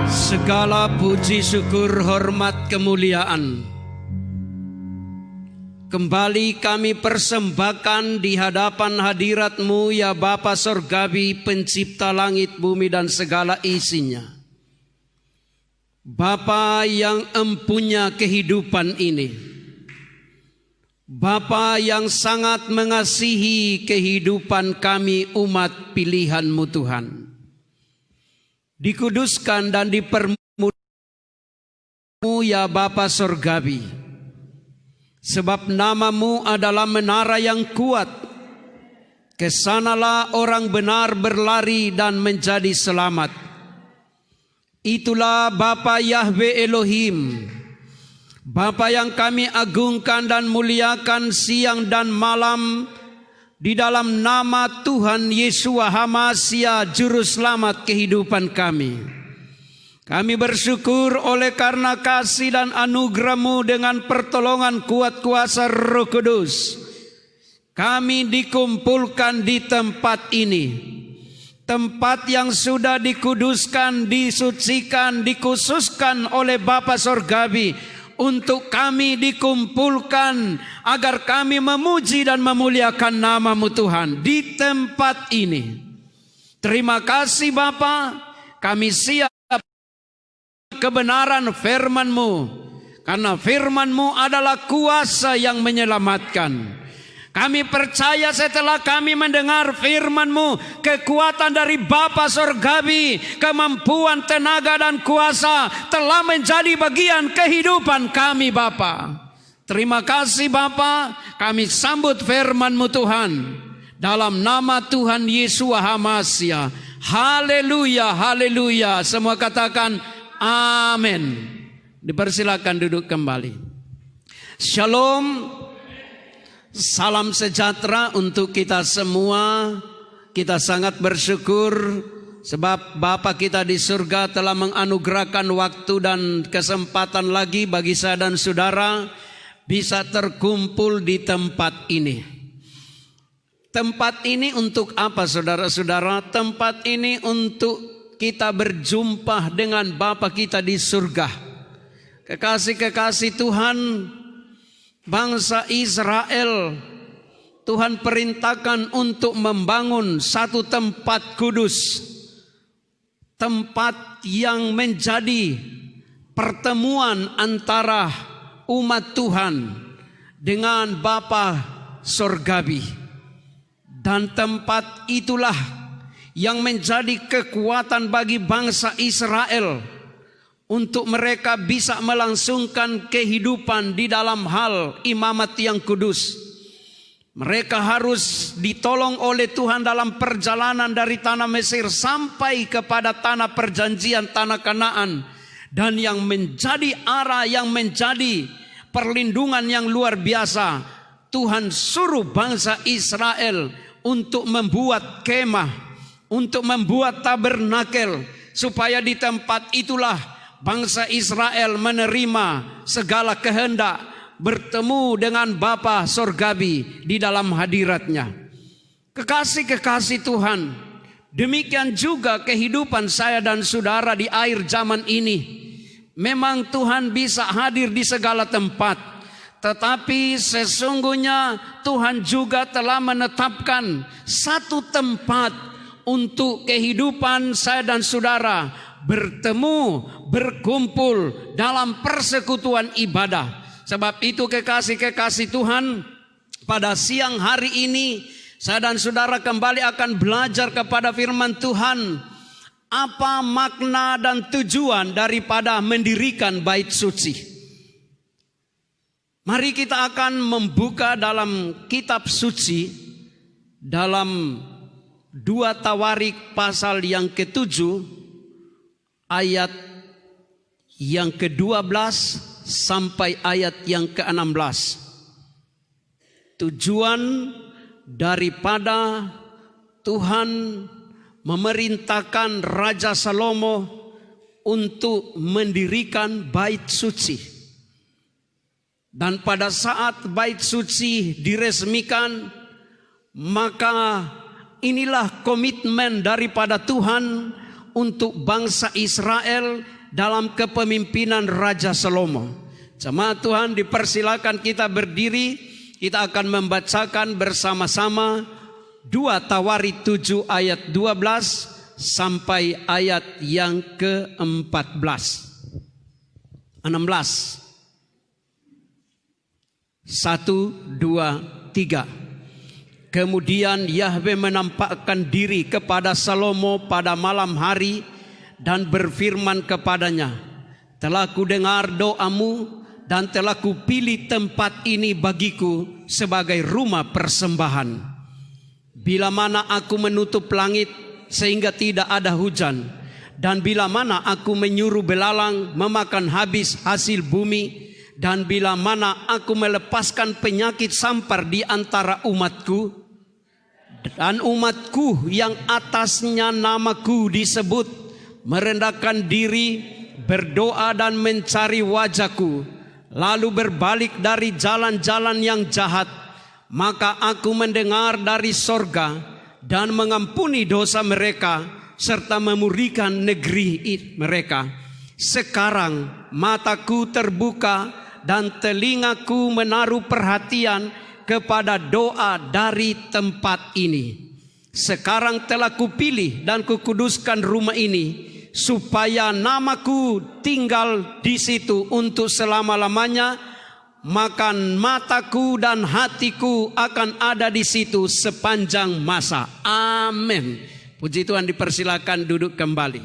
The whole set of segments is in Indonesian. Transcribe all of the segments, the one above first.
Segala puji syukur hormat kemuliaan kembali kami persembahkan di hadapan hadirat-Mu ya Bapa Sorgawi, pencipta langit bumi dan segala isinya. Bapa yang empunya kehidupan ini, Bapa yang sangat mengasihi kehidupan kami umat pilihan-Mu Tuhan. Dikuduskan dan dipermuliakan ya Bapa Sorgawi, sebab nama-Mu adalah menara yang kuat. Kesanalah orang benar berlari dan menjadi selamat. Itulah Bapa Yahweh Elohim, Bapa yang kami agungkan dan muliakan siang dan malam, di dalam nama Tuhan Yeshua HaMashiach, Juru Selamat kehidupan kami. Kami bersyukur oleh karena kasih dan anugerah-Mu dengan pertolongan kuat kuasa Roh Kudus. Kami dikumpulkan di tempat ini. Tempat yang sudah dikuduskan, disucikan, dikhususkan oleh Bapa Sorgawi untuk kami dikumpulkan agar kami memuji dan memuliakan nama-Mu Tuhan di tempat ini. Terima kasih Bapa, kami siap kebenaran firman-Mu, karena firman-Mu adalah kuasa yang menyelamatkan. Kami percaya setelah kami mendengar firman-Mu, kekuatan dari Bapa Sorgawi, kemampuan, tenaga dan kuasa telah menjadi bagian kehidupan kami Bapa. Terima kasih Bapa, kami sambut firman-Mu Tuhan. Dalam nama Tuhan Yeshua HaMashiach. Haleluya, haleluya. Semua katakan amin. Dipersilakan duduk kembali. Shalom. Salam sejahtera untuk kita semua. Kita sangat bersyukur sebab Bapa kita di surga telah menganugerahkan waktu dan kesempatan lagi bagi saya dan saudara bisa terkumpul di tempat ini. Tempat ini untuk apa saudara-saudara? Tempat ini untuk kita berjumpa dengan Bapa kita di surga. Kekasih-kekasih Tuhan, bangsa Israel, Tuhan perintahkan untuk membangun satu tempat kudus. Tempat yang menjadi pertemuan antara umat Tuhan dengan Bapa Sorgawi. Dan tempat itulah yang menjadi kekuatan bagi bangsa Israel untuk mereka bisa melangsungkan kehidupan di dalam hal imamat yang kudus. Mereka harus ditolong oleh Tuhan dalam perjalanan dari tanah Mesir sampai kepada tanah perjanjian, tanah Kanaan. Dan yang menjadi arah, yang menjadi perlindungan yang luar biasa, Tuhan suruh bangsa Israel untuk membuat kemah, untuk membuat tabernakel, supaya di tempat itulah bangsa Israel menerima segala kehendak, bertemu dengan Bapa Sorgawi di dalam hadirat-Nya. Kekasih-kekasih Tuhan, demikian juga kehidupan saya dan saudara di akhir zaman ini. Memang Tuhan bisa hadir di segala tempat, tetapi sesungguhnya Tuhan juga telah menetapkan satu tempat untuk kehidupan saya dan saudara bertemu, berkumpul dalam persekutuan ibadah. Sebab itu kekasih-kekasih Tuhan, pada siang hari ini saya dan saudara kembali akan belajar kepada firman Tuhan. Apa makna dan tujuan daripada mendirikan bait suci? Mari kita akan membuka dalam kitab suci, dalam 2 Tawarik pasal yang ke-7 ayat yang ke-12 sampai ayat yang ke-16. Tujuan daripada Tuhan memerintahkan Raja Salomo untuk mendirikan bait suci. Dan pada saat bait suci diresmikan, maka inilah komitmen daripada Tuhan untuk bangsa Israel dalam kepemimpinan Raja Salomo. Jemaat Tuhan, dipersilakan kita berdiri. Kita akan membacakan bersama-sama 2 Tawarik 7 ayat 12 sampai ayat yang ke-14. 16. 1, 2, 3. Kemudian Yahweh menampakkan diri kepada Salomo pada malam hari dan berfirman kepadanya, telah kudengar doamu dan telah kupilih tempat ini bagiku sebagai rumah persembahan. Bila mana aku menutup langit sehingga tidak ada hujan, dan bila mana aku menyuruh belalang memakan habis hasil bumi, dan bila mana aku melepaskan penyakit sampar di antara umatku, dan umatku yang atasnya namaku disebut merendahkan diri, berdoa dan mencari wajahku, lalu berbalik dari jalan-jalan yang jahat, maka aku mendengar dari sorga dan mengampuni dosa mereka serta memulihkan negeri mereka. Sekarang mataku terbuka dan telingaku menaruh perhatian kepada doa dari tempat ini. Sekarang telah kupilih dan kukuduskan rumah ini, supaya namaku tinggal di situ untuk selama-lamanya. Maka mataku dan hatiku akan ada di situ sepanjang masa. Amin. Puji Tuhan, dipersilakan duduk kembali.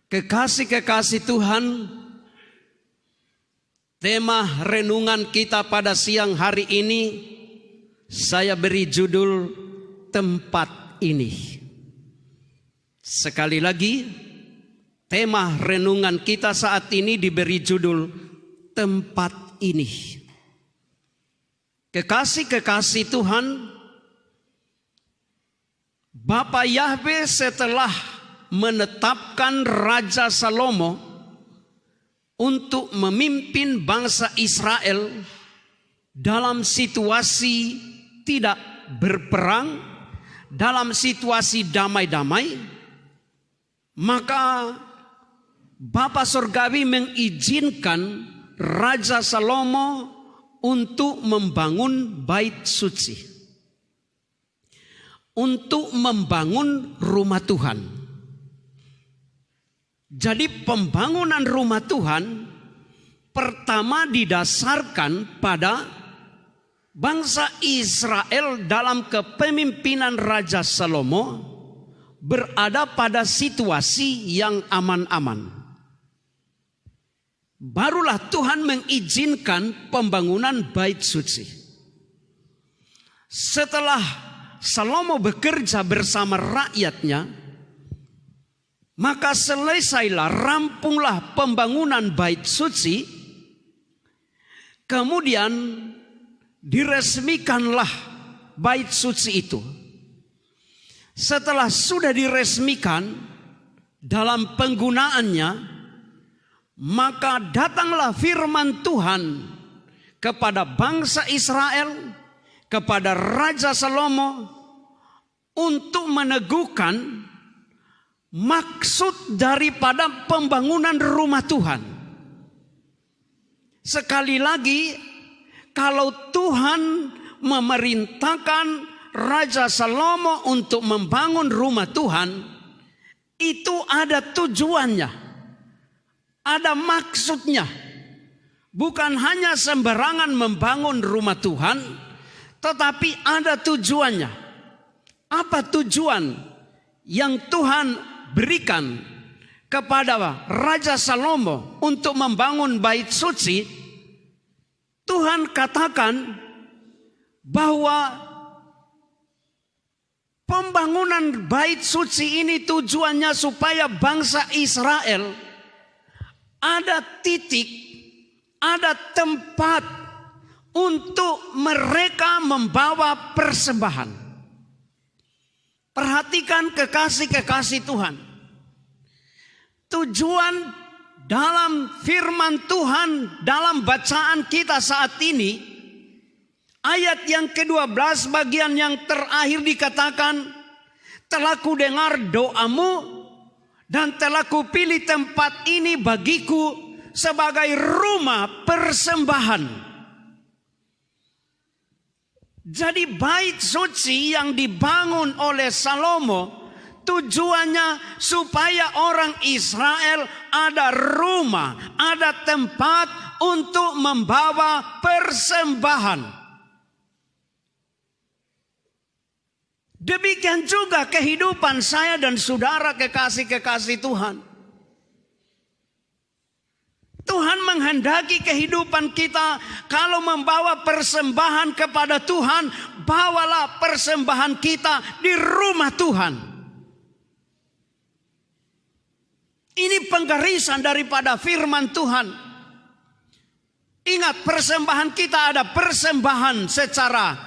Kekasih-kekasih Tuhan, tema renungan kita pada siang hari ini saya beri judul tempat ini. Sekali lagi, tema renungan kita saat ini diberi judul tempat ini. Kekasih-kekasih Tuhan, Bapa Yahweh setelah menetapkan Raja Salomo untuk memimpin bangsa Israel dalam situasi tidak berperang, dalam situasi damai-damai, maka Bapa Surgawi mengizinkan Raja Salomo untuk membangun bait suci, untuk membangun rumah Tuhan. Jadi pembangunan rumah Tuhan pertama didasarkan pada bangsa Israel dalam kepemimpinan Raja Salomo berada pada situasi yang aman-aman. Barulah Tuhan mengizinkan pembangunan bait suci. Setelah Salomo bekerja bersama rakyatnya, maka selesailah, rampunglah pembangunan bait suci. Kemudian diresmikanlah bait suci itu. Setelah sudah diresmikan dalam penggunaannya, maka datanglah firman Tuhan kepada bangsa Israel, kepada Raja Salomo, untuk meneguhkan maksud daripada pembangunan rumah Tuhan. Sekali lagi, kalau Tuhan memerintahkan Raja Salomo untuk membangun rumah Tuhan, itu ada tujuannya, ada maksudnya. Bukan hanya sembarangan membangun rumah Tuhan, tetapi ada tujuannya. Apa tujuan yang Tuhan berikan kepada Raja Salomo untuk membangun bait suci? Tuhan katakan bahwa pembangunan bait suci ini tujuannya supaya bangsa Israel ada titik, ada tempat untuk mereka membawa persembahan. Perhatikan kekasih-kekasih Tuhan. Tujuan dalam firman Tuhan dalam bacaan kita saat ini, ayat yang ke-12 bagian yang terakhir dikatakan, telah kudengar doamu dan telah kupilih tempat ini bagiku sebagai rumah persembahan. Jadi bait suci yang dibangun oleh Salomo tujuannya supaya orang Israel ada rumah, ada tempat untuk membawa persembahan. Demikian juga kehidupan saya dan saudara kekasih-kekasih Tuhan. Tuhan menghendaki kehidupan kita kalau membawa persembahan kepada Tuhan, bawalah persembahan kita di rumah Tuhan. Ini penggarisan daripada firman Tuhan. Ingat, persembahan kita ada persembahan secara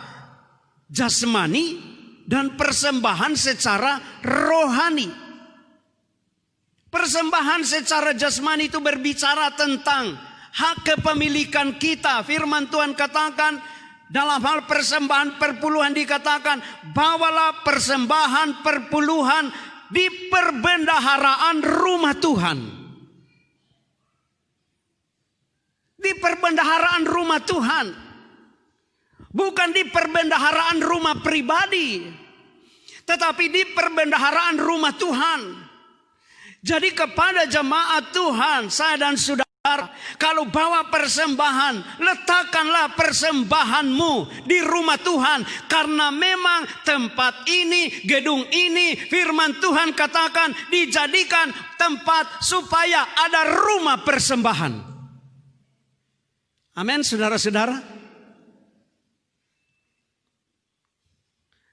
jasmani dan persembahan secara rohani. Persembahan secara jasmani itu berbicara tentang hak kepemilikan kita. Firman Tuhan katakan dalam hal persembahan perpuluhan dikatakan, bawalah persembahan perpuluhan di perbendaharaan rumah Tuhan. Di perbendaharaan rumah Tuhan. Bukan di perbendaharaan rumah pribadi, tetapi di perbendaharaan rumah Tuhan. Jadi kepada jemaat Tuhan, saya dan saudara, kalau bawa persembahan, letakkanlah persembahanmu di rumah Tuhan. Karena memang tempat ini, gedung ini, firman Tuhan katakan dijadikan tempat supaya ada rumah persembahan. Amin, saudara-saudara.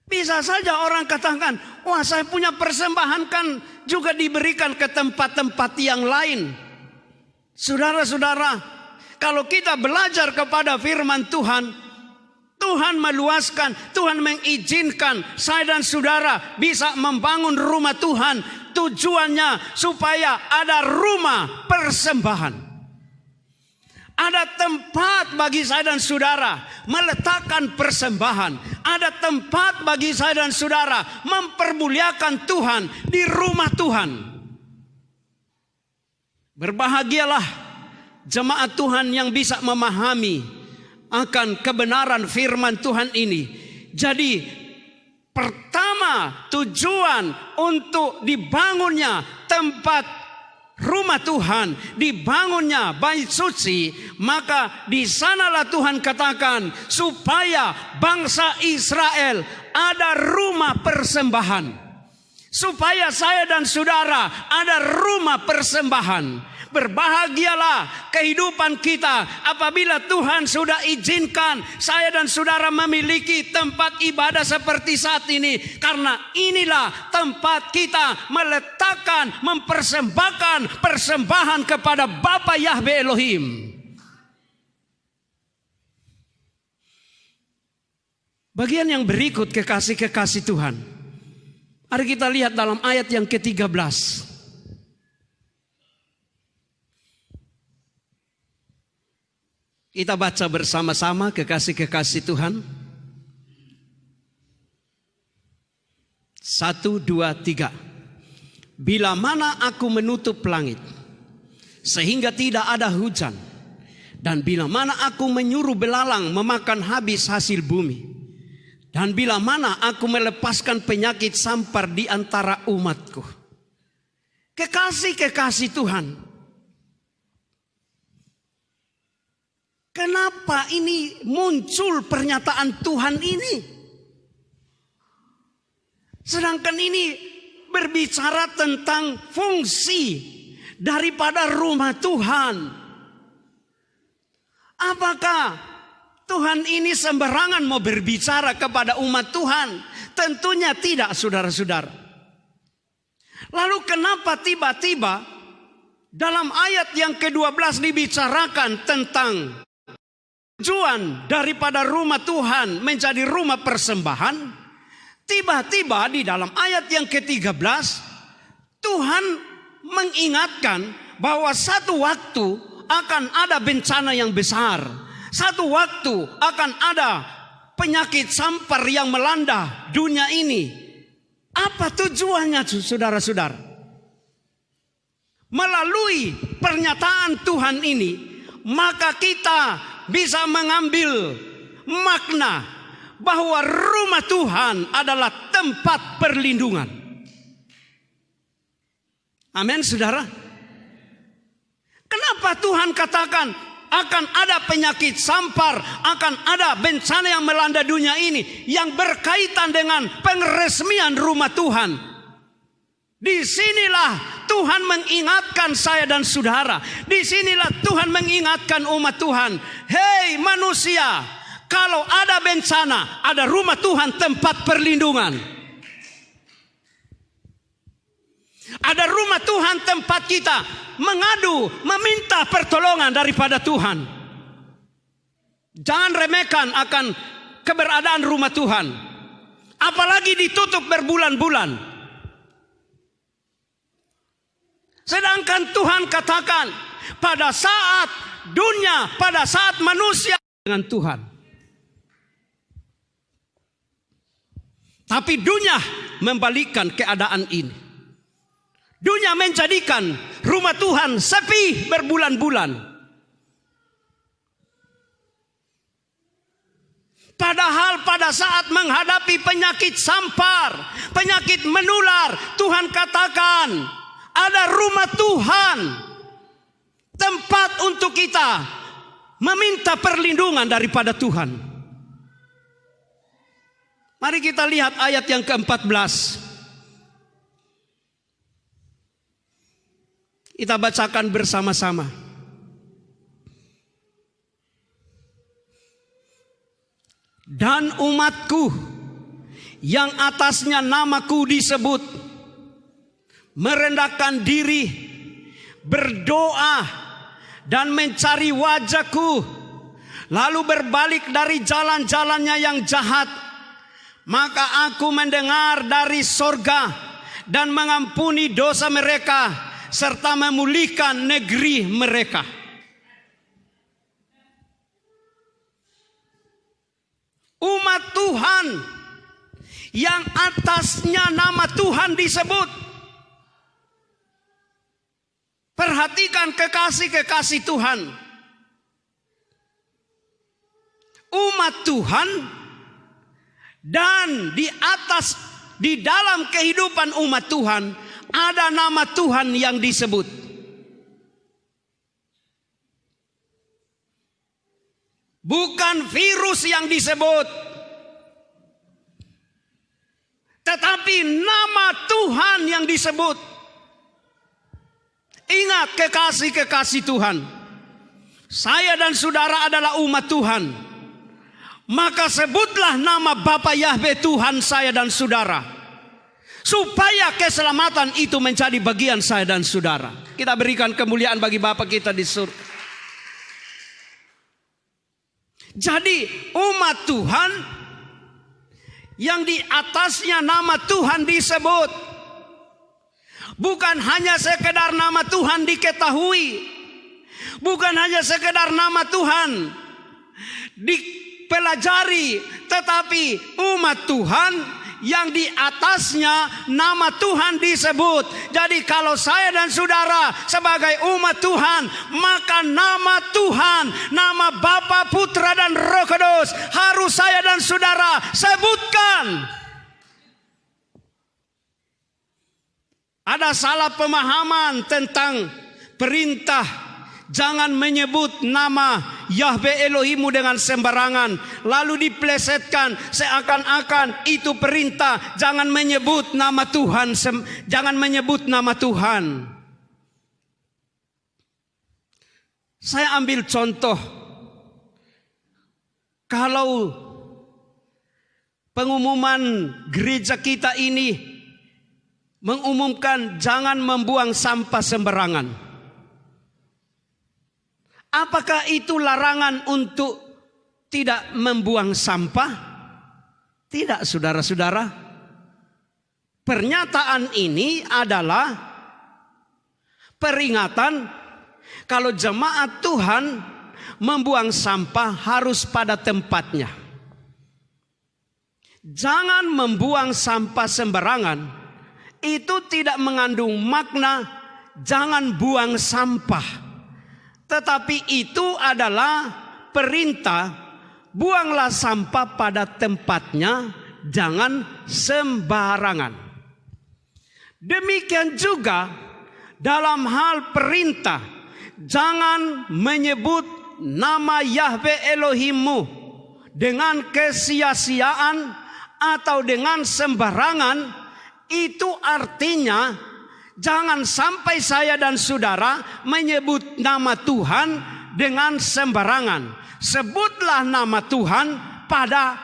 Bisa saja orang katakan, wah saya punya persembahan kan juga diberikan ke tempat-tempat yang lain. Saudara-saudara, kalau kita belajar kepada firman Tuhan, Tuhan meluaskan, Tuhan mengizinkan saya dan saudara bisa membangun rumah Tuhan. Tujuannya supaya ada rumah persembahan. Ada tempat bagi saya dan saudara meletakkan persembahan. Ada tempat bagi saya dan saudara mempermuliakan Tuhan di rumah Tuhan. Berbahagialah jemaat Tuhan yang bisa memahami akan kebenaran firman Tuhan ini. Jadi pertama tujuan untuk dibangunnya tempat rumah Tuhan, dibangunnya bait suci, maka di sanalah Tuhan katakan supaya bangsa Israel ada rumah persembahan. Supaya saya dan saudara ada rumah persembahan. Berbahagialah kehidupan kita apabila Tuhan sudah izinkan saya dan saudara memiliki tempat ibadah seperti saat ini. Karena inilah tempat kita meletakkan, mempersembahkan persembahan kepada Bapa Yahweh Elohim. Bagian yang berikut kekasih-kekasih Tuhan. Mari kita lihat dalam ayat yang ke-13. Kita baca bersama-sama kekasih-kekasih Tuhan. 1, 2, 3. Bila mana aku menutup langit sehingga tidak ada hujan, dan bila mana aku menyuruh belalang memakan habis hasil bumi, dan bila mana aku melepaskan penyakit sampar di antara umatku. Kekasih-kekasih Tuhan, kenapa ini muncul pernyataan Tuhan ini? Sedangkan ini berbicara tentang fungsi daripada rumah Tuhan. Apakah Tuhan ini sembarangan mau berbicara kepada umat Tuhan? Tentunya tidak, saudara-saudara. Lalu kenapa tiba-tiba dalam ayat yang ke-12 dibicarakan tentang tujuan daripada rumah Tuhan menjadi rumah persembahan? Tiba-tiba di dalam ayat yang ke-13 Tuhan mengingatkan bahwa satu waktu akan ada bencana yang besar. Satu waktu akan ada penyakit sampar yang melanda dunia ini. Apa tujuannya, saudara-saudara? Melalui pernyataan Tuhan ini, maka kita bisa mengambil makna bahwa rumah Tuhan adalah tempat perlindungan. Amin, saudara. Kenapa Tuhan katakan akan ada penyakit sampar, akan ada bencana yang melanda dunia ini yang berkaitan dengan penresmian rumah Tuhan? Disinilah Tuhan mengingatkan saya dan saudara. Disinilah Tuhan mengingatkan umat Tuhan. Hei manusia, kalau ada bencana, ada rumah Tuhan tempat perlindungan. Ada rumah Tuhan tempat kita mengadu, meminta pertolongan daripada Tuhan. Jangan remehkan akan keberadaan rumah Tuhan. Apalagi ditutup berbulan-bulan. Sedangkan Tuhan katakan pada saat dunia, pada saat manusia dengan Tuhan. Tapi dunia membalikkan keadaan ini. Dunia menjadikan rumah Tuhan sepi berbulan-bulan. Padahal pada saat menghadapi penyakit sampar, penyakit menular, Tuhan katakan ada rumah Tuhan, tempat untuk kita meminta perlindungan daripada Tuhan. Mari kita lihat ayat yang ke-14. Kita bacakan bersama-sama. Dan umatku yang atasnya namaku disebut, merendahkan diri, berdoa dan mencari wajahku, lalu berbalik dari jalan-jalannya yang jahat, maka aku mendengar dari sorga dan mengampuni dosa mereka, serta memulihkan negeri mereka. Umat Tuhan yang atasnya nama Tuhan disebut. Perhatikan kekasih-kekasih Tuhan. Umat Tuhan dan di dalam kehidupan umat Tuhan ada nama Tuhan yang disebut. Bukan virus yang disebut, tetapi nama Tuhan yang disebut. Ingat kekasih-kekasih Tuhan, saya dan saudara adalah umat Tuhan. Maka sebutlah nama Bapa Yahweh Tuhan saya dan saudara, supaya keselamatan itu menjadi bagian saya dan saudara. Kita berikan kemuliaan bagi Bapa kita di surga. Jadi umat Tuhan yang di atasnya nama Tuhan disebut, bukan hanya sekedar nama Tuhan diketahui, bukan hanya sekedar nama Tuhan dipelajari, tetapi umat Tuhan yang di atasnya nama Tuhan disebut. Jadi kalau saya dan saudara sebagai umat Tuhan, maka nama Tuhan, nama Bapa, Putra dan Roh Kudus harus saya dan saudara sebutkan. Ada salah pemahaman tentang perintah jangan menyebut nama Yahweh Elohimu dengan sembarangan, lalu diplesetkan seakan-akan itu perintah jangan menyebut nama Tuhan, jangan menyebut nama Tuhan. Saya ambil contoh, kalau pengumuman gereja kita ini mengumumkan jangan membuang sampah sembarangan. Apakah itu larangan untuk tidak membuang sampah? Tidak, saudara-saudara. Pernyataan ini adalah peringatan kalau jemaat Tuhan membuang sampah harus pada tempatnya. Jangan membuang sampah sembarangan. Itu tidak mengandung makna jangan buang sampah. Tetapi itu adalah perintah, buanglah sampah pada tempatnya, jangan sembarangan. Demikian juga dalam hal perintah, jangan menyebut nama Yahweh Elohimmu dengan kesia-siaan atau dengan sembarangan. Itu artinya jangan sampai saya dan saudara menyebut nama Tuhan dengan sembarangan. Sebutlah nama Tuhan pada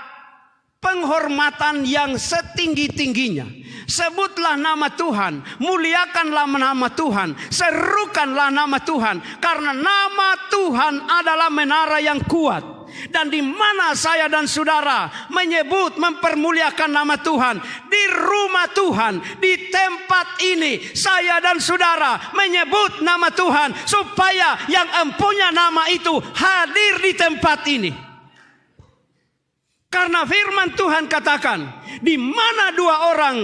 penghormatan yang setinggi-tingginya. Sebutlah nama Tuhan, muliakanlah nama Tuhan, serukanlah nama Tuhan. Karena nama Tuhan adalah menara yang kuat. Dan di mana saya dan saudara menyebut, mempermuliakan nama Tuhan, di rumah Tuhan, di tempat ini, saya dan saudara menyebut nama Tuhan, supaya yang empunya nama itu hadir di tempat ini. Karena firman Tuhan katakan, di mana dua orang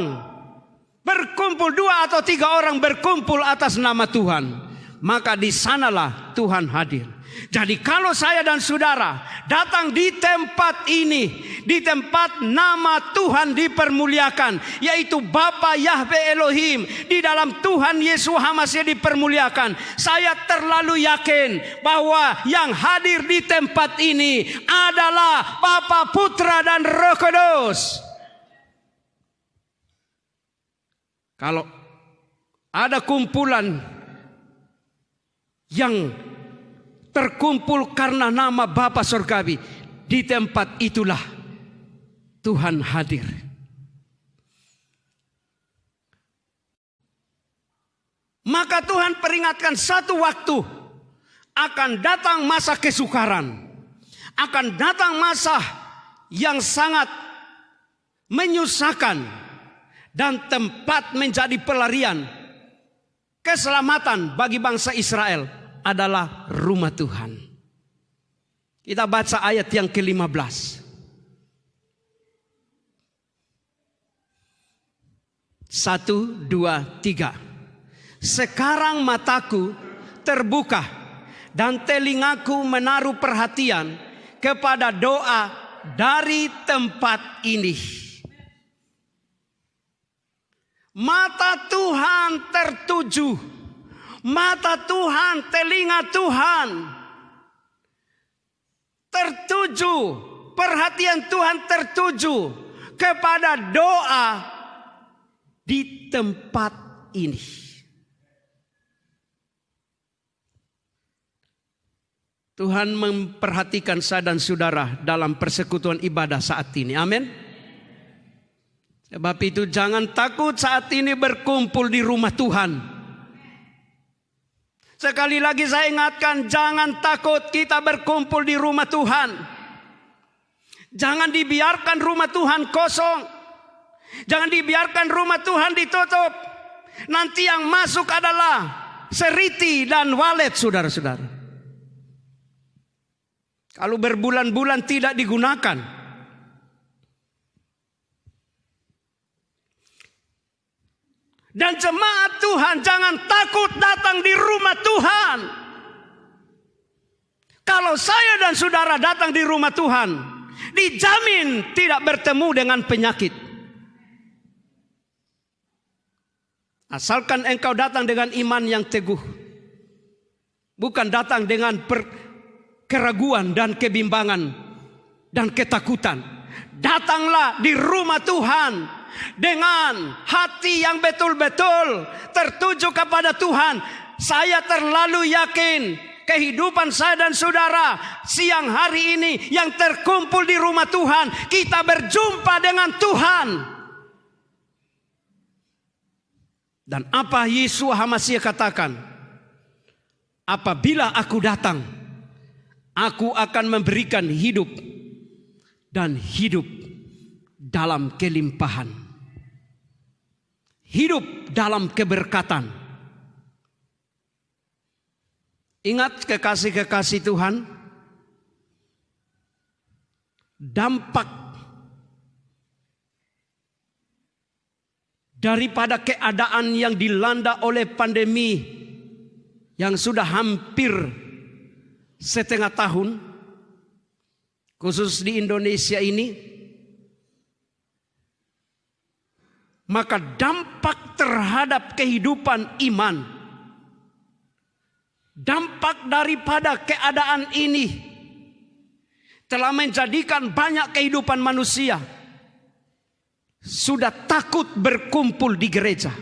berkumpul, dua atau tiga orang berkumpul atas nama Tuhan, maka di sanalah Tuhan hadir. Jadi kalau saya dan saudara datang di tempat ini, di tempat nama Tuhan dipermuliakan, yaitu Bapa Yahweh Elohim, di dalam Tuhan Yesus HaMashiach dipermuliakan, saya terlalu yakin bahwa yang hadir di tempat ini adalah Bapa, Putra, dan Roh Kudus. Kalau ada kumpulan yang terkumpul karena nama Bapa Surgawi, di tempat itulah Tuhan hadir. Maka Tuhan peringatkan satu waktu akan datang masa kesukaran, akan datang masa yang sangat menyusahkan, dan tempat menjadi pelarian keselamatan bagi bangsa Israel adalah rumah Tuhan. Kita baca ayat yang ke-15. 1, 2, 3. Sekarang mataku terbuka dan telingaku menaruh perhatian kepada doa dari tempat ini. Mata Tuhan tertuju, mata Tuhan, telinga Tuhan tertuju, perhatian Tuhan tertuju kepada doa di tempat ini. Tuhan memperhatikan saya dan saudara dalam persekutuan ibadah saat ini. Amin. Sebab itu jangan takut saat ini berkumpul di rumah Tuhan. Sekali lagi saya ingatkan, jangan takut kita berkumpul di rumah Tuhan. Jangan dibiarkan rumah Tuhan kosong. Jangan dibiarkan rumah Tuhan ditutup. Nanti yang masuk adalah seriti dan walet, saudara-saudara. Kalau berbulan-bulan tidak digunakan. Dan jemaat Tuhan jangan takut datang di rumah Tuhan. Kalau saya dan saudara datang di rumah Tuhan, dijamin tidak bertemu dengan penyakit. Asalkan engkau datang dengan iman yang teguh. Bukan datang dengan keraguan dan kebimbangan dan ketakutan. Datanglah di rumah Tuhan dengan hati yang betul-betul tertuju kepada Tuhan. Saya terlalu yakin kehidupan saya dan saudara siang hari ini yang terkumpul di rumah Tuhan, kita berjumpa dengan Tuhan. Dan apa Yesus HaMashiach katakan? Apabila aku datang, aku akan memberikan hidup dan hidup dalam kelimpahan. Hidup dalam keberkatan. Ingat kekasih-kekasih Tuhan, dampak daripada keadaan yang dilanda oleh pandemi yang sudah hampir setengah tahun, khusus di Indonesia ini, maka dampak terhadap kehidupan iman, dampak daripada keadaan ini telah menjadikan banyak kehidupan manusia sudah takut berkumpul di gereja.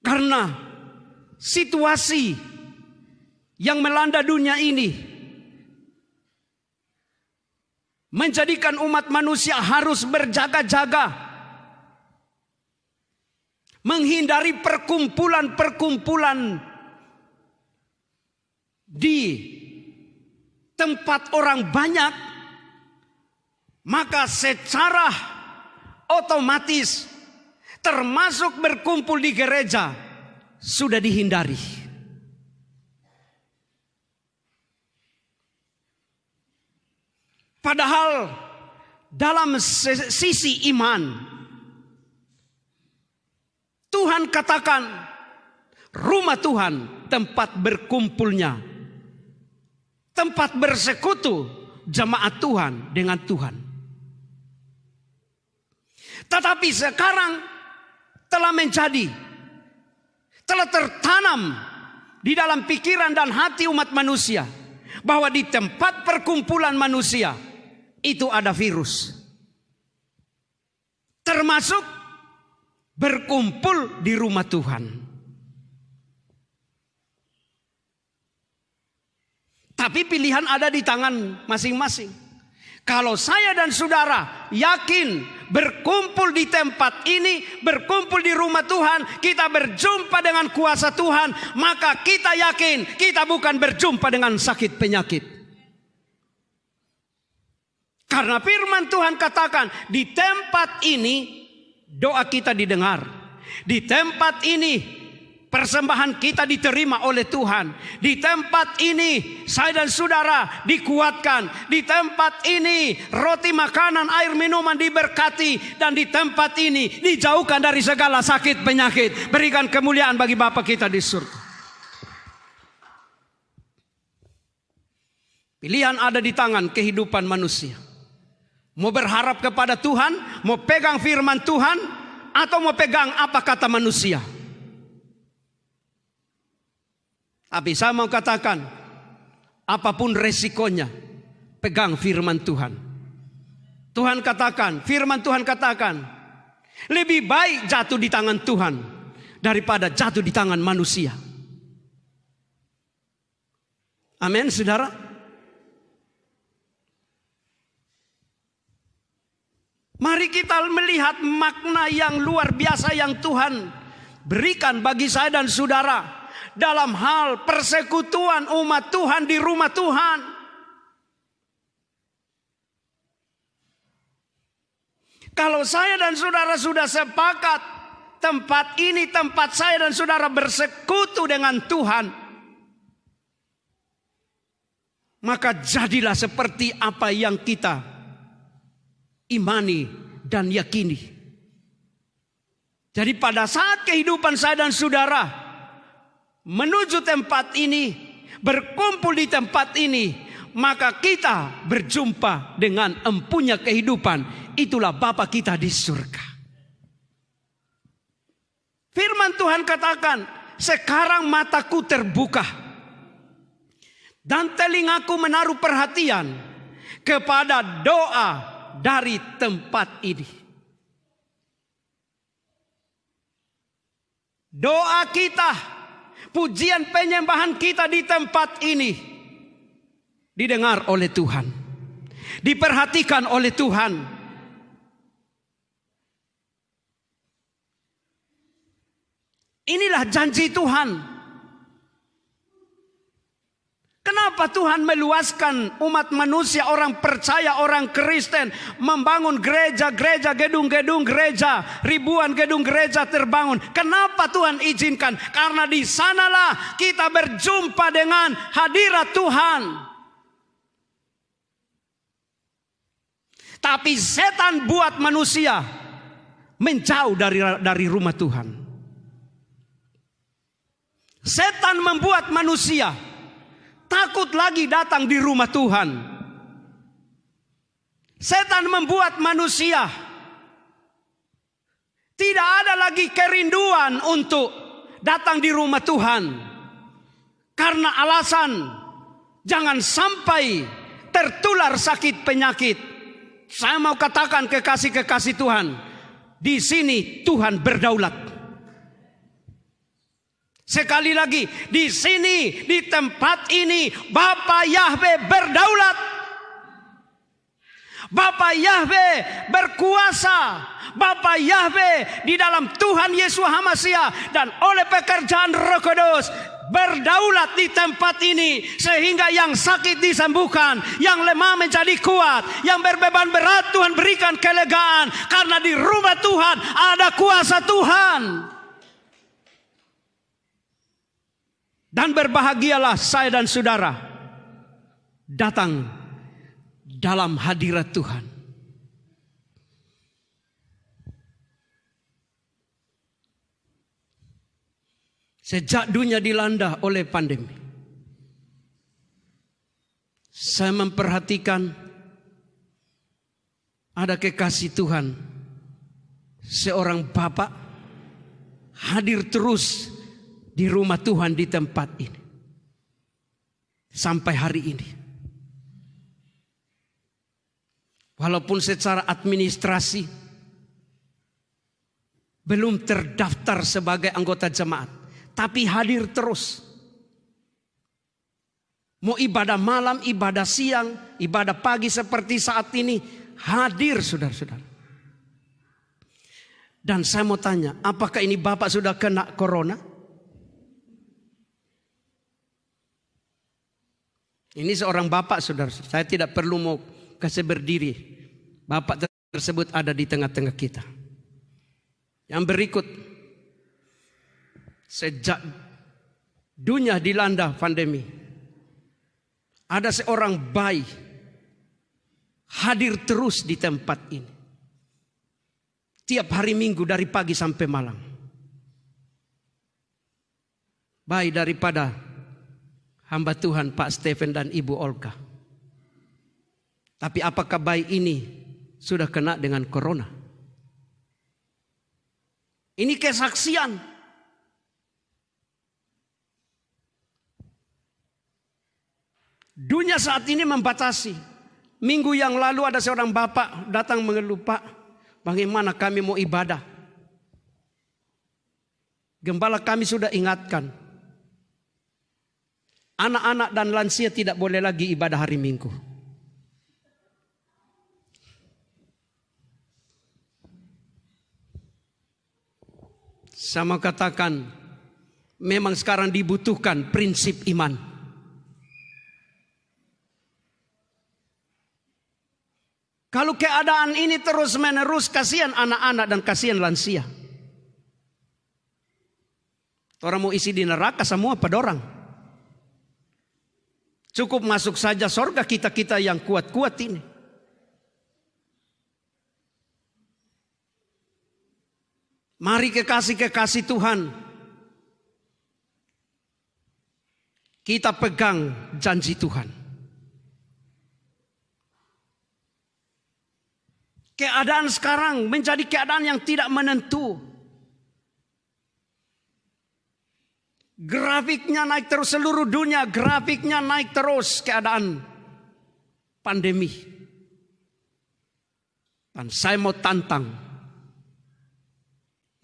Karena situasi yang melanda dunia ini menjadikan umat manusia harus berjaga-jaga, menghindari perkumpulan-perkumpulan di tempat orang banyak, maka secara otomatis termasuk berkumpul di gereja sudah dihindari. Padahal dalam sisi iman, Tuhan katakan rumah Tuhan tempat berkumpulnya, tempat bersekutu jemaat Tuhan dengan Tuhan. Tetapi sekarang telah tertanam di dalam pikiran dan hati umat manusia bahwa di tempat perkumpulan manusia itu ada virus. Termasuk berkumpul di rumah Tuhan. Tapi pilihan ada di tangan masing-masing. Kalau saya dan saudara yakin berkumpul di tempat ini, berkumpul di rumah Tuhan, kita berjumpa dengan kuasa Tuhan, maka kita yakin kita bukan berjumpa dengan sakit penyakit. Karena firman Tuhan katakan, di tempat ini doa kita didengar. Di tempat ini persembahan kita diterima oleh Tuhan. Di tempat ini saya dan saudara dikuatkan. Di tempat ini roti, makanan, air, minuman diberkati. Dan di tempat ini dijauhkan dari segala sakit penyakit. Berikan kemuliaan bagi Bapa kita di surga. Pilihan ada di tangan kehidupan manusia. Mau berharap kepada Tuhan, mau pegang firman Tuhan, atau mau pegang apa kata manusia. Tapi saya mau katakan, apapun resikonya, pegang firman Tuhan. Tuhan katakan, firman Tuhan katakan, lebih baik jatuh di tangan Tuhan daripada jatuh di tangan manusia. Amin, saudara. Mari kita melihat makna yang luar biasa yang Tuhan berikan bagi saya dan saudara dalam hal persekutuan umat Tuhan di rumah Tuhan. Kalau saya dan saudara sudah sepakat tempat ini tempat saya dan saudara bersekutu dengan Tuhan, maka jadilah seperti apa yang kita imani dan yakini. Jadi pada saat kehidupan saya dan saudara menuju tempat ini, berkumpul di tempat ini, maka kita berjumpa dengan empunya kehidupan. Itulah Bapa kita di surga. Firman Tuhan katakan, sekarang mataku terbuka dan telingaku menaruh perhatian kepada doa dari tempat ini. Doa kita, pujian penyembahan kita di tempat ini didengar oleh Tuhan, diperhatikan oleh Tuhan. Inilah janji Tuhan. Kenapa Tuhan meluaskan umat manusia, orang percaya, orang Kristen, membangun gereja-gereja, gedung-gedung gereja, ribuan gedung gereja terbangun? Kenapa Tuhan izinkan? Karena di sanalah kita berjumpa dengan hadirat Tuhan. Tapi setan buat manusia menjauh dari rumah Tuhan. Setan membuat manusia takut lagi datang di rumah Tuhan. Setan membuat manusia tidak ada lagi kerinduan untuk datang di rumah Tuhan. Karena alasan jangan sampai tertular sakit penyakit. Saya mau katakan kekasih-kekasih Tuhan, di sini Tuhan berdaulat. Sekali lagi, di sini, di tempat ini, Bapa Yahweh berdaulat. Bapa Yahweh berkuasa. Bapa Yahweh di dalam Tuhan Yesus HaMasiah dan oleh pekerjaan Roh Kudus berdaulat di tempat ini, sehingga yang sakit disembuhkan, yang lemah menjadi kuat, yang berbeban berat Tuhan berikan kelegaan, karena di rumah Tuhan ada kuasa Tuhan. Dan berbahagialah saya dan saudara datang dalam hadirat Tuhan. Sejak dunia dilanda oleh pandemi, saya memperhatikan ada kekasih Tuhan, seorang bapak hadir terus di rumah Tuhan di tempat ini sampai hari ini. Walaupun secara administrasi belum terdaftar sebagai anggota jemaat, tapi hadir terus. Mau ibadah malam, ibadah siang, ibadah pagi seperti saat ini, hadir saudara-saudara. Dan saya mau tanya, apakah ini Bapak sudah kena corona? Ini seorang Bapak saudara, saya tidak perlu mau kasih berdiri. Bapak tersebut ada di tengah-tengah kita. Yang berikut, sejak dunia dilanda pandemi, ada seorang bayi hadir terus di tempat ini. Tiap hari Minggu dari pagi sampai malam. Bayi daripada hamba Tuhan Pak Stephen dan Ibu Olga. Tapi apakah bayi ini sudah kena dengan corona? Ini kesaksian. Dunia saat ini membatasi. Minggu yang lalu ada seorang bapak datang mengeluh, Pak, bagaimana kami mau ibadah? Gembala kami sudah ingatkan, anak-anak dan lansia tidak boleh lagi ibadah hari Minggu. Saya mau katakan, memang sekarang dibutuhkan prinsip iman. Kalau keadaan ini terus menerus, kasihan anak-anak dan kasihan lansia. Orang mau isi di neraka semua pada orang. Cukup masuk saja sorga kita-kita yang kuat-kuat ini. Mari kekasih-kekasih Tuhan, kita pegang janji Tuhan. Keadaan sekarang menjadi keadaan yang tidak menentu. Grafiknya naik terus, seluruh dunia grafiknya naik terus keadaan pandemi. Dan saya mau tantang,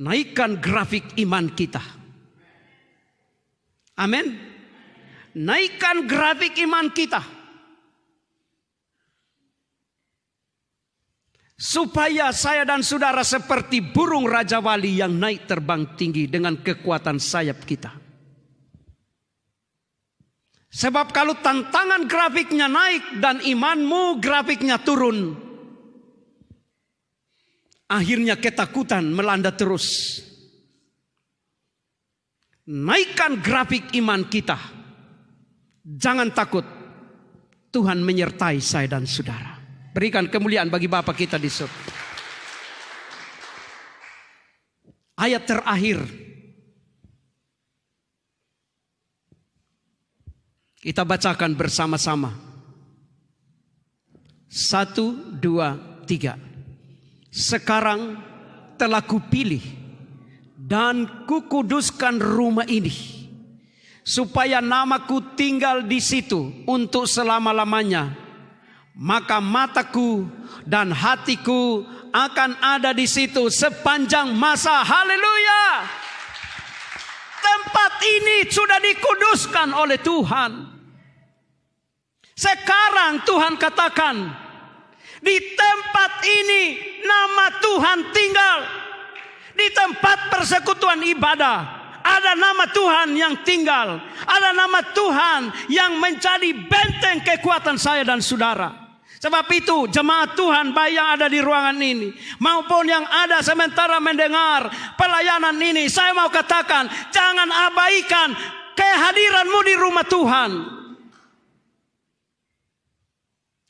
naikkan grafik iman kita. Amin. Naikkan grafik iman kita. Supaya saya dan saudara seperti burung Raja Wali yang naik terbang tinggi dengan kekuatan sayap kita. Sebab kalau tantangan grafiknya naik dan imanmu grafiknya turun, akhirnya ketakutan melanda terus. Naikkan grafik iman kita. Jangan takut, Tuhan menyertai saya dan saudara. Berikan kemuliaan bagi Bapa kita di surga. Ayat terakhir. Kita bacakan bersama-sama. 1, 2, 3. Sekarang telah kupilih dan kukuduskan rumah ini, supaya namaku tinggal di situ untuk selama-lamanya. Maka mataku dan hatiku akan ada di situ sepanjang masa. Haleluya! Tempat ini sudah dikuduskan oleh Tuhan. Sekarang Tuhan katakan, di tempat ini nama Tuhan tinggal. Di tempat persekutuan ibadah ada nama Tuhan yang tinggal. Ada nama Tuhan yang menjadi benteng kekuatan saya dan saudara. Sebab itu jemaat Tuhan baik yang ada di ruangan ini maupun yang ada sementara mendengar pelayanan ini, saya mau katakan, jangan abaikan kehadiranmu di rumah Tuhan.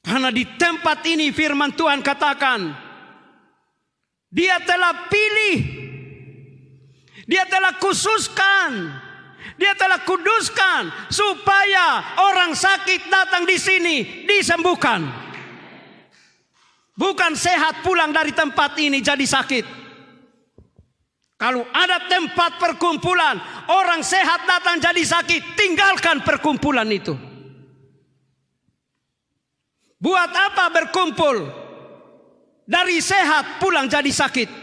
Karena di tempat ini firman Tuhan katakan, Dia telah pilih, Dia telah khususkan, Dia telah kuduskan supaya orang sakit datang di sini disembuhkan. Bukan sehat pulang dari tempat ini jadi sakit. Kalau ada tempat perkumpulan, orang sehat datang jadi sakit, tinggalkan perkumpulan itu. Buat apa berkumpul? Dari sehat pulang jadi sakit.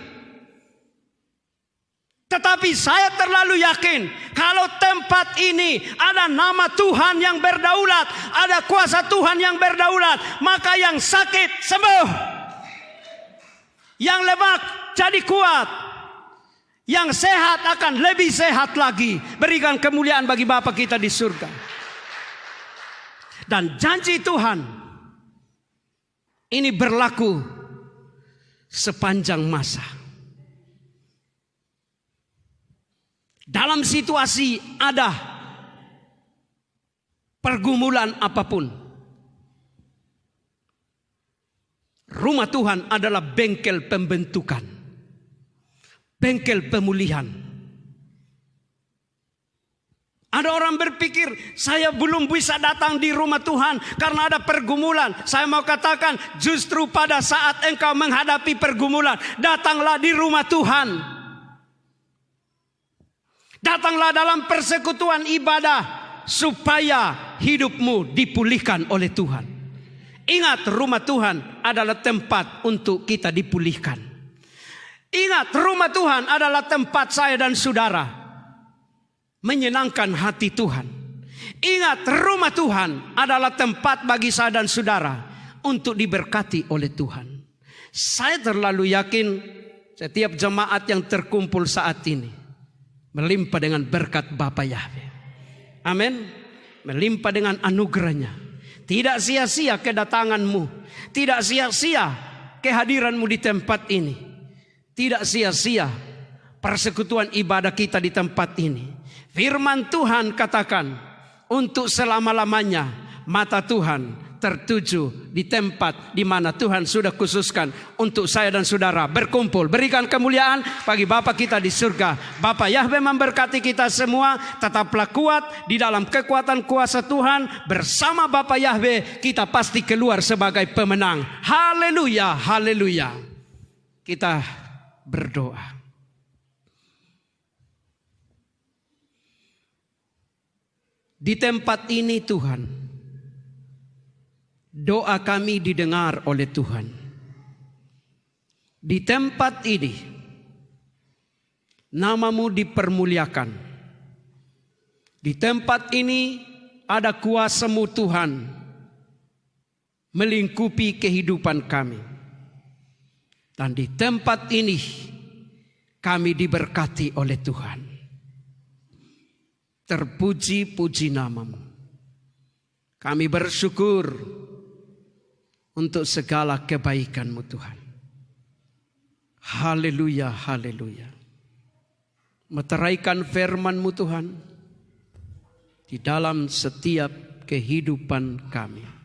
Tetapi saya terlalu yakin, kalau tempat ini ada nama Tuhan yang berdaulat, ada kuasa Tuhan yang berdaulat, maka yang sakit sembuh, yang lemak jadi kuat, yang sehat akan lebih sehat lagi. Berikan kemuliaan bagi Bapa kita di surga. Dan janji Tuhan ini berlaku sepanjang masa. Dalam situasi ada pergumulan apapun, rumah Tuhan adalah bengkel pembentukan, bengkel pemulihan. Ada orang berpikir, saya belum bisa datang di rumah Tuhan karena ada pergumulan. Saya mau katakan, justru pada saat engkau menghadapi pergumulan, datanglah di rumah Tuhan. Datanglah dalam persekutuan ibadah supaya hidupmu dipulihkan oleh Tuhan. Ingat, rumah Tuhan adalah tempat untuk kita dipulihkan. Ingat, rumah Tuhan adalah tempat saya dan saudara menyenangkan hati Tuhan. Ingat, rumah Tuhan adalah tempat bagi saya dan saudara untuk diberkati oleh Tuhan. Saya terlalu yakin setiap jemaat yang terkumpul saat ini melimpah dengan berkat Bapa Yahweh. Amin. Melimpah dengan anugerahnya. Tidak sia-sia kedatanganmu. Tidak sia-sia kehadiranmu di tempat ini. Tidak sia-sia persekutuan ibadah kita di tempat ini. Firman Tuhan katakan, untuk selama-lamanya mata Tuhan tertuju di tempat di mana Tuhan sudah khususkan untuk saya dan saudara berkumpul. Berikan kemuliaan bagi Bapa kita di surga. Bapa Yahweh memberkati kita semua. Tetaplah kuat di dalam kekuatan kuasa Tuhan. Bersama Bapa Yahweh kita pasti keluar sebagai pemenang. Haleluya, haleluya. Kita berdoa. Di tempat ini Tuhan, doa kami didengar oleh Tuhan. Di tempat ini namamu dipermuliakan. Di tempat ini ada kuasa-Mu Tuhan melingkupi kehidupan kami. Dan di tempat ini kami diberkati oleh Tuhan. Terpuji-puji namamu. Kami bersyukur untuk segala kebaikan-Mu Tuhan. Haleluya, haleluya. Meteraikan firman-Mu Tuhan di dalam setiap kehidupan kami.